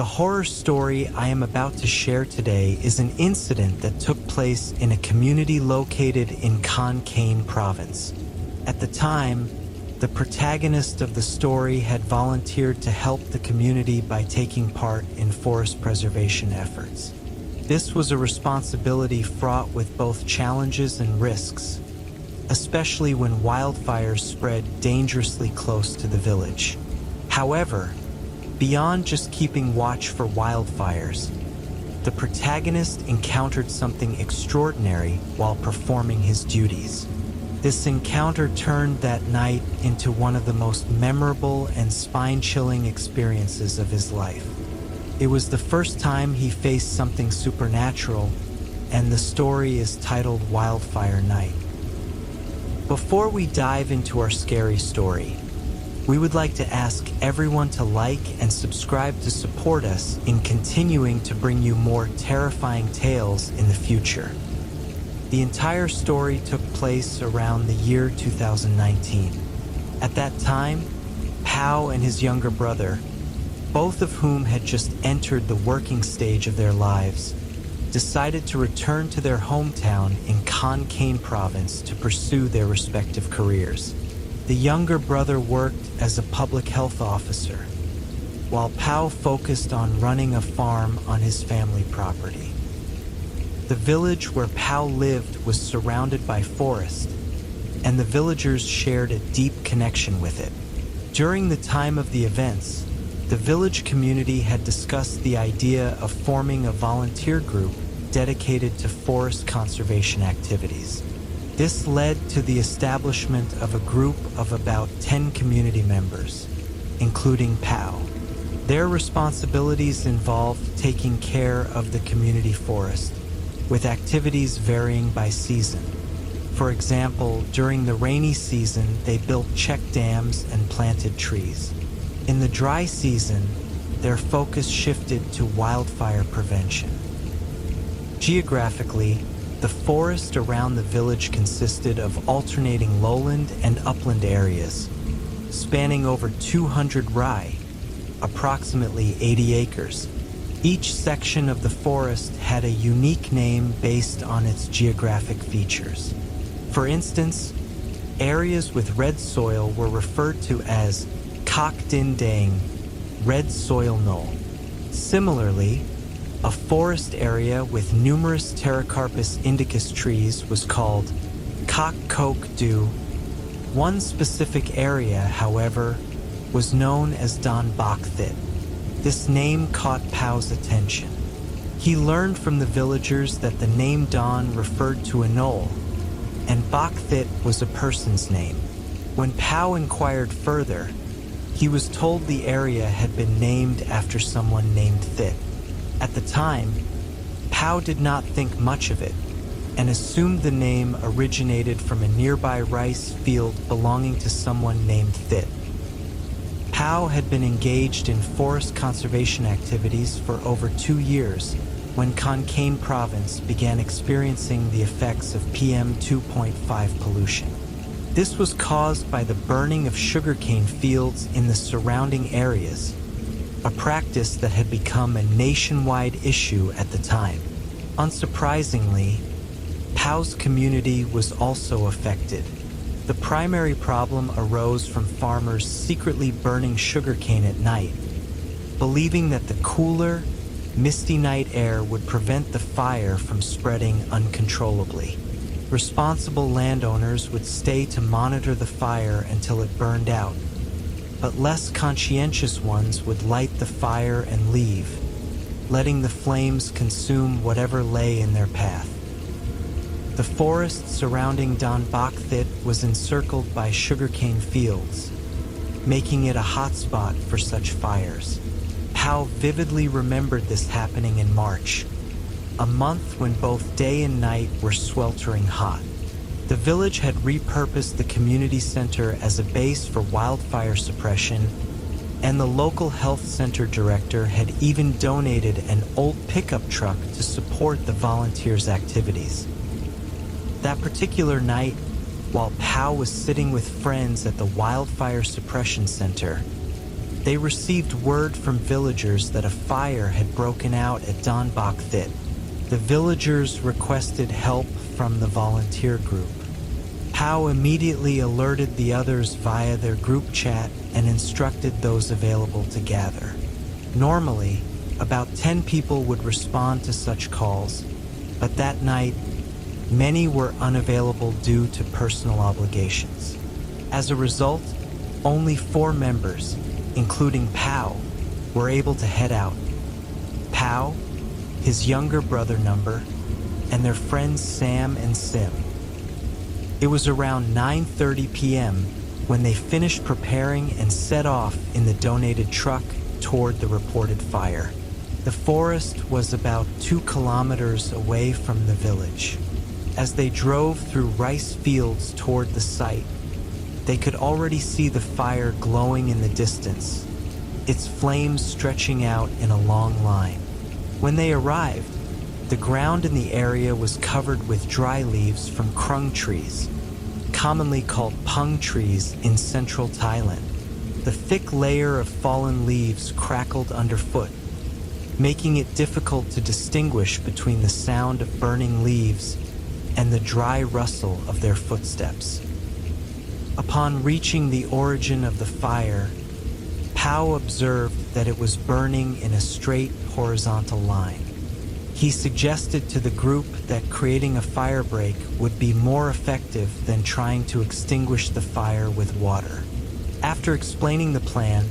The horror story I am about to share today is an incident that took place in a community located in Con Cain province. At the time, the protagonist of the story had volunteered to help the community by taking part in forest preservation efforts. This was a responsibility fraught with both challenges and risks, especially when wildfires spread dangerously close to the village. However, beyond just keeping watch for wildfires, the protagonist encountered something extraordinary while performing his duties. This encounter turned that night into one of the most memorable and spine-chilling experiences of his life. It was the first time he faced something supernatural, and the story is titled Wildfire Night. Before we dive into our scary story, we would like to ask everyone to like and subscribe to support us in continuing to bring you more terrifying tales in the future. The entire story took place around the year 2019. At that time, Pao and his younger brother, both of whom had just entered the working stage of their lives, decided to return to their hometown in Con Cain province to pursue their respective careers. The younger brother worked as a public health officer, while Pao focused on running a farm on his family property. The village where Pao lived was surrounded by forest, and the villagers shared a deep connection with it. During the time of the events, the village community had discussed the idea of forming a volunteer group dedicated to forest conservation activities. This led to the establishment of a group of about 10 community members, including Pao. Their responsibilities involved taking care of the community forest, with activities varying by season. For example, during the rainy season, they built check dams and planted trees. In the dry season, their focus shifted to wildfire prevention. Geographically, the forest around the village consisted of alternating lowland and upland areas, spanning over 200 rai, approximately 80 acres. Each section of the forest had a unique name based on its geographic features. For instance, areas with red soil were referred to as Kak Din Dang, red soil knoll. Similarly, a forest area with numerous Pterocarpus indicus trees was called Kak Kok Du. One specific area, however, was known as Don Bok Thit. This name caught Pao's attention. He learned from the villagers that the name Don referred to a knoll, and Bok Thit was a person's name. When Pao inquired further, he was told the area had been named after someone named Thit. At the time, Pao did not think much of it, and assumed the name originated from a nearby rice field belonging to someone named Thit. Pao had been engaged in forest conservation activities for over 2 years when Con Cain province began experiencing the effects of PM 2.5 pollution. This was caused by the burning of sugarcane fields in the surrounding areas, a practice that had become a nationwide issue at the time. Unsurprisingly, Pao's community was also affected. The primary problem arose from farmers secretly burning sugarcane at night, believing that the cooler, misty night air would prevent the fire from spreading uncontrollably. Responsible landowners would stay to monitor the fire until it burned out, but less conscientious ones would light the fire and leave, letting the flames consume whatever lay in their path. The forest surrounding Don Bok Thit was encircled by sugarcane fields, making it a hotspot for such fires. Pao vividly remembered this happening in March, a month when both day and night were sweltering hot. The village had repurposed the community center as a base for wildfire suppression, and the local health center director had even donated an old pickup truck to support the volunteers' activities. That particular night, while Pao was sitting with friends at the Wildfire Suppression Center, They received word from villagers that a fire had broken out at Donbach Thit. The villagers requested help from the volunteer group. Pao immediately alerted the others via their group chat and instructed those available to gather. Normally, about 10 people would respond to such calls, but that night, many were unavailable due to personal obligations. As a result, only 4 members, including Pao, were able to head out. Pao, his younger brother Number, and their friends Sam and Sim. It was around 9:30 p.m. when they finished preparing and set off in the donated truck toward the reported fire. The forest was about 2 kilometers away from the village. As they drove through rice fields toward the site, they could already see the fire glowing in the distance, its flames stretching out in a long line. When they arrived, the ground in the area was covered with dry leaves from krung trees, commonly called pung trees in central Thailand. The thick layer of fallen leaves crackled underfoot, making it difficult to distinguish between the sound of burning leaves and the dry rustle of their footsteps. Upon reaching the origin of the fire, Pao observed that it was burning in a straight horizontal line. He suggested to the group that creating a fire break would be more effective than trying to extinguish the fire with water. After explaining the plan,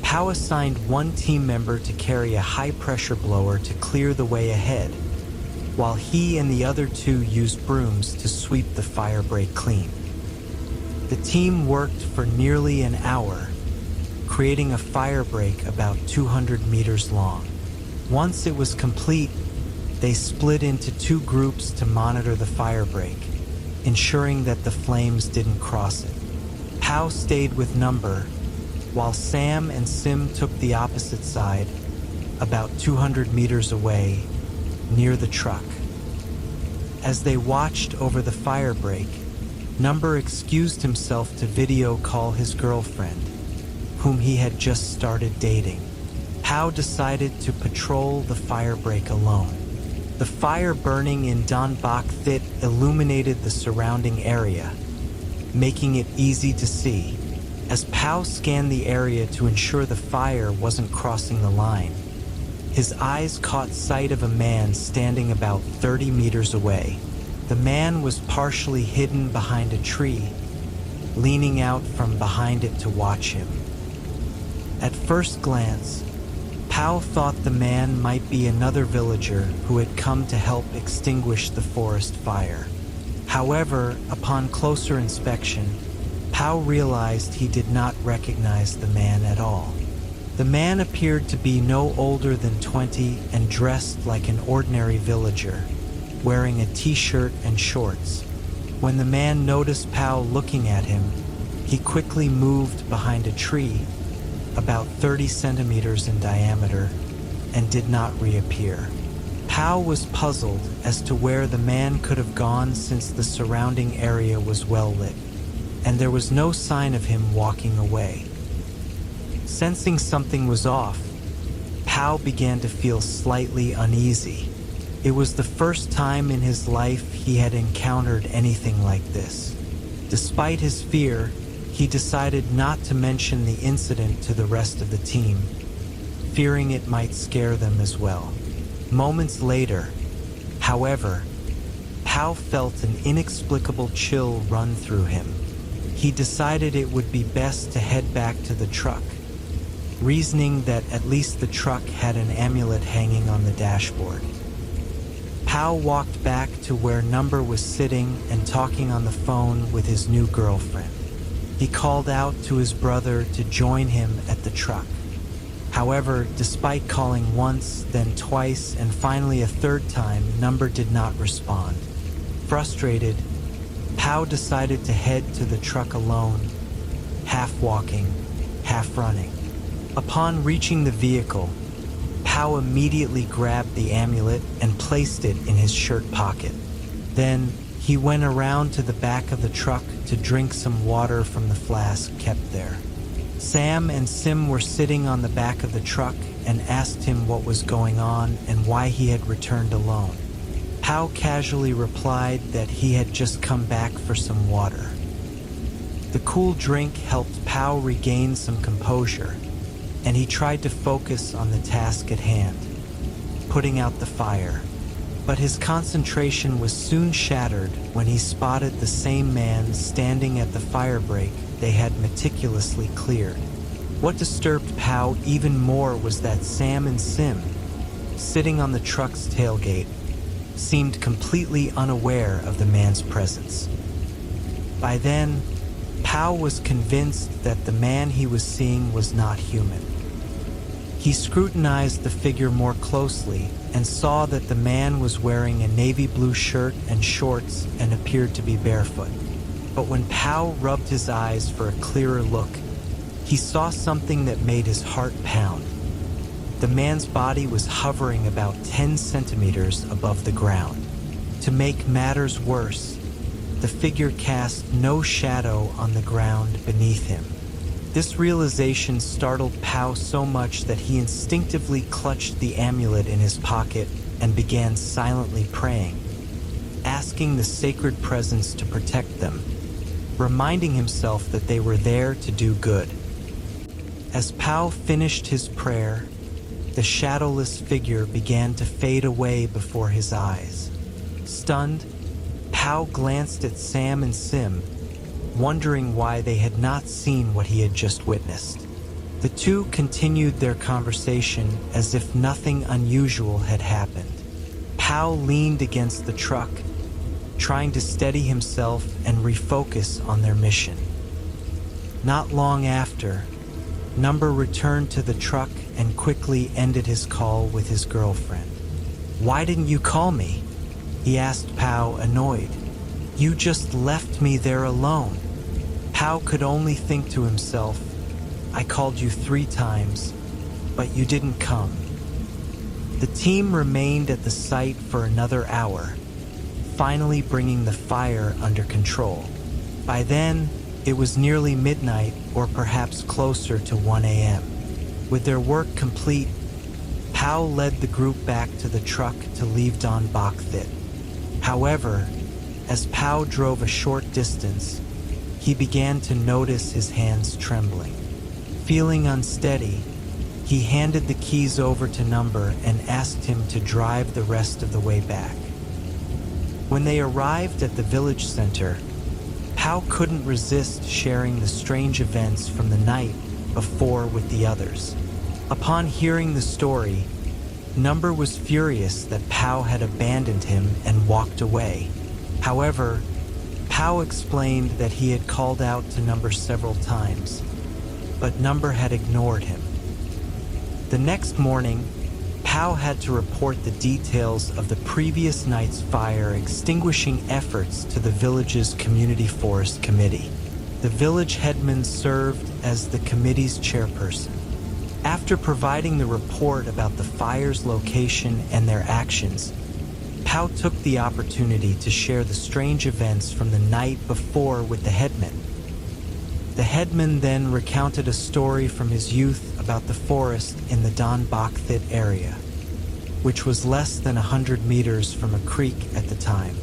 Pao assigned one team member to carry a high-pressure blower to clear the way ahead, while he and the other 2 used brooms to sweep the fire break clean. The team worked for nearly an hour, creating a fire break about 200 meters long. Once it was complete, they split into 2 groups to monitor the fire break, ensuring that the flames didn't cross it. Pao stayed with Number, while Sam and Sim took the opposite side, about 200 meters away, near the truck. As they watched over the fire break, Number excused himself to video call his girlfriend, whom he had just started dating. Pao decided to patrol the fire break alone. The fire burning in Donbach Thit illuminated the surrounding area, making it easy to see. As Pao scanned the area to ensure the fire wasn't crossing the line, his eyes caught sight of a man standing about 30 meters away. The man was partially hidden behind a tree, leaning out from behind it to watch him. At first glance, Pao thought the man might be another villager who had come to help extinguish the forest fire. However, upon closer inspection, Pao realized he did not recognize the man at all. The man appeared to be no older than 20 and dressed like an ordinary villager, wearing a t-shirt and shorts. When the man noticed Pao looking at him, he quickly moved behind a tree, about 30 centimeters in diameter, and did not reappear. Pao was puzzled as to where the man could have gone since the surrounding area was well lit, and there was no sign of him walking away. Sensing something was off, Pao began to feel slightly uneasy. It was the first time in his life he had encountered anything like this. Despite his fear, he decided not to mention the incident to the rest of the team, fearing it might scare them as well. Moments later, however, Pao felt an inexplicable chill run through him. He decided it would be best to head back to the truck, reasoning that at least the truck had an amulet hanging on the dashboard. Pao walked back to where Number was sitting and talking on the phone with his new girlfriend. He called out to his brother to join him at the truck. However, despite calling once, then twice, and finally a third time, Number did not respond. Frustrated, Pao decided to head to the truck alone, half walking, half running. Upon reaching the vehicle, Pao immediately grabbed the amulet and placed it in his shirt pocket. Then, he went around to the back of the truck to drink some water from the flask kept there. Sam and Sim were sitting on the back of the truck and asked him what was going on and why he had returned alone. Pow casually replied that he had just come back for some water. The cool drink helped Pow regain some composure, and he tried to focus on the task at hand, putting out the fire. But his concentration was soon shattered when he spotted the same man standing at the fire break they had meticulously cleared. What disturbed Pow even more was that Sam and Sim, sitting on the truck's tailgate, seemed completely unaware of the man's presence. By then, Pow was convinced that the man he was seeing was not human. He scrutinized the figure more closely and saw that the man was wearing a navy blue shirt and shorts and appeared to be barefoot. But when Pow rubbed his eyes for a clearer look, he saw something that made his heart pound. The man's body was hovering about 10 centimeters above the ground. To make matters worse, the figure cast no shadow on the ground beneath him. This realization startled Pow so much that he instinctively clutched the amulet in his pocket and began silently praying, asking the sacred presence to protect them, reminding himself that they were there to do good. As Pow finished his prayer, the shadowless figure began to fade away before his eyes. Stunned, Pow glanced at Sam and Sim, wondering why they had not seen what he had just witnessed. The two continued their conversation as if nothing unusual had happened. Pow leaned against the truck, trying to steady himself and refocus on their mission. Not long after, Number returned to the truck and quickly ended his call with his girlfriend. "Why didn't you call me?" he asked Pow, annoyed. "You just left me there alone." Pow could only think to himself, "I called you 3 times, but you didn't come." The team remained at the site for another hour, finally bringing the fire under control. By then, it was nearly midnight, or perhaps closer to 1 a.m. With their work complete, Pow led the group back to the truck to leave Don Bachthit. However, as Pow drove a short distance, he began to notice his hands trembling. Feeling unsteady, he handed the keys over to Number and asked him to drive the rest of the way back. When they arrived at the village center, Pow couldn't resist sharing the strange events from the night before with the others. Upon hearing the story, Number was furious that Pow had abandoned him and walked away. However, Pow explained that he had called out to Number several times, but Number had ignored him. The next morning, Pow had to report the details of the previous night's fire extinguishing efforts to the village's community forest committee. The village headman served as the committee's chairperson. After providing the report about the fire's location and their actions, Pow took the opportunity to share the strange events from the night before with the headman. The headman then recounted a story from his youth about the forest in the Don Bachthit area, which was less than 100 meters from a creek at the time.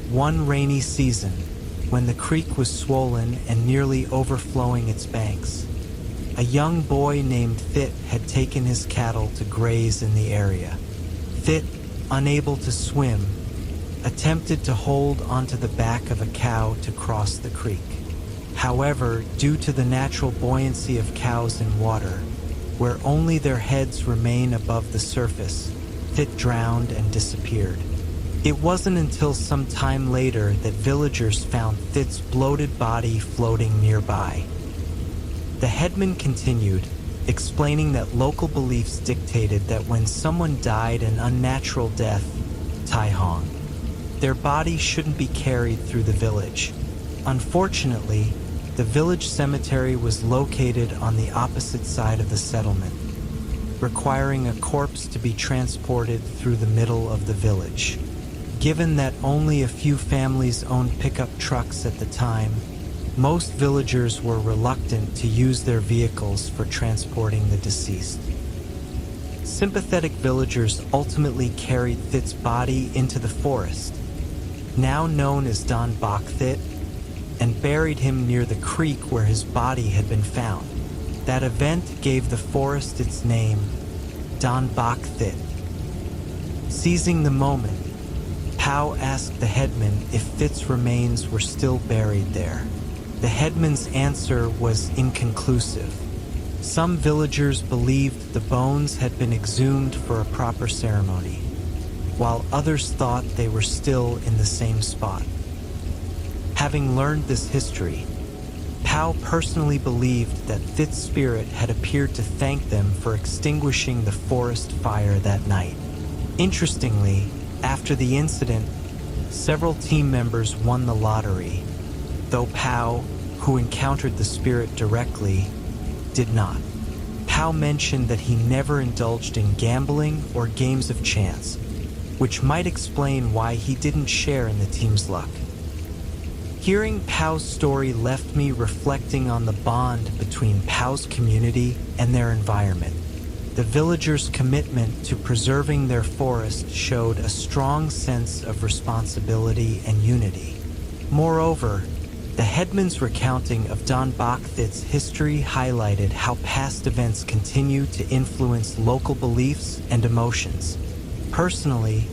One rainy season, when the creek was swollen and nearly overflowing its banks, a young boy named Thit had taken his cattle to graze in the area. Thit, unable to swim, attempted to hold onto the back of a cow to cross the creek. However, due to the natural buoyancy of cows in water, where only their heads remain above the surface, Thit drowned and disappeared. It wasn't until some time later that villagers found Thit's bloated body floating nearby. The headman continued, explaining that local beliefs dictated that when someone died an unnatural death, tai hong, their body shouldn't be carried through the village. Unfortunately, the village cemetery was located on the opposite side of the settlement, requiring a corpse to be transported through the middle of the village. Given that only a few families owned pickup trucks at the time, Most villagers were reluctant to use their vehicles for transporting the deceased. Sympathetic villagers ultimately carried Thit's body into the forest, now known as Don Bokthit, and buried him near the creek where his body had been found. That event gave the forest its name, Don Bokthit. Seizing the moment, Pow asked the headman if Thit's remains were still buried there. The headman's answer was inconclusive. Some villagers believed the bones had been exhumed for a proper ceremony, while others thought they were still in the same spot. Having learned this history, Pow personally believed that Thit's spirit had appeared to thank them for extinguishing the forest fire that night. Interestingly, after the incident, several team members won the lottery, though Pow, who encountered the spirit directly, did not. Pow mentioned that he never indulged in gambling or games of chance, which might explain why he didn't share in the team's luck. Hearing Pow's story left me reflecting on the bond between Pow's community and their environment. The villagers' commitment to preserving their forest showed a strong sense of responsibility and unity. Moreover, the headman's recounting of Don Bokthit's history highlighted how past events continue to influence local beliefs and emotions. Personally,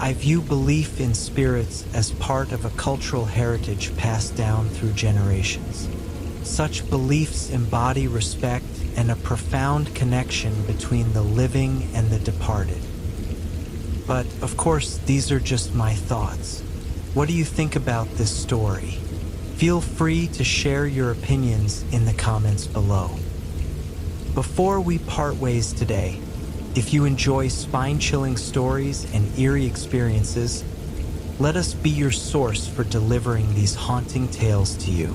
I view belief in spirits as part of a cultural heritage passed down through generations. Such beliefs embody respect and a profound connection between the living and the departed. But, of course, these are just my thoughts. What do you think about this story? Feel free to share your opinions in the comments below. Before we part ways today, if you enjoy spine-chilling stories and eerie experiences, let us be your source for delivering these haunting tales to you.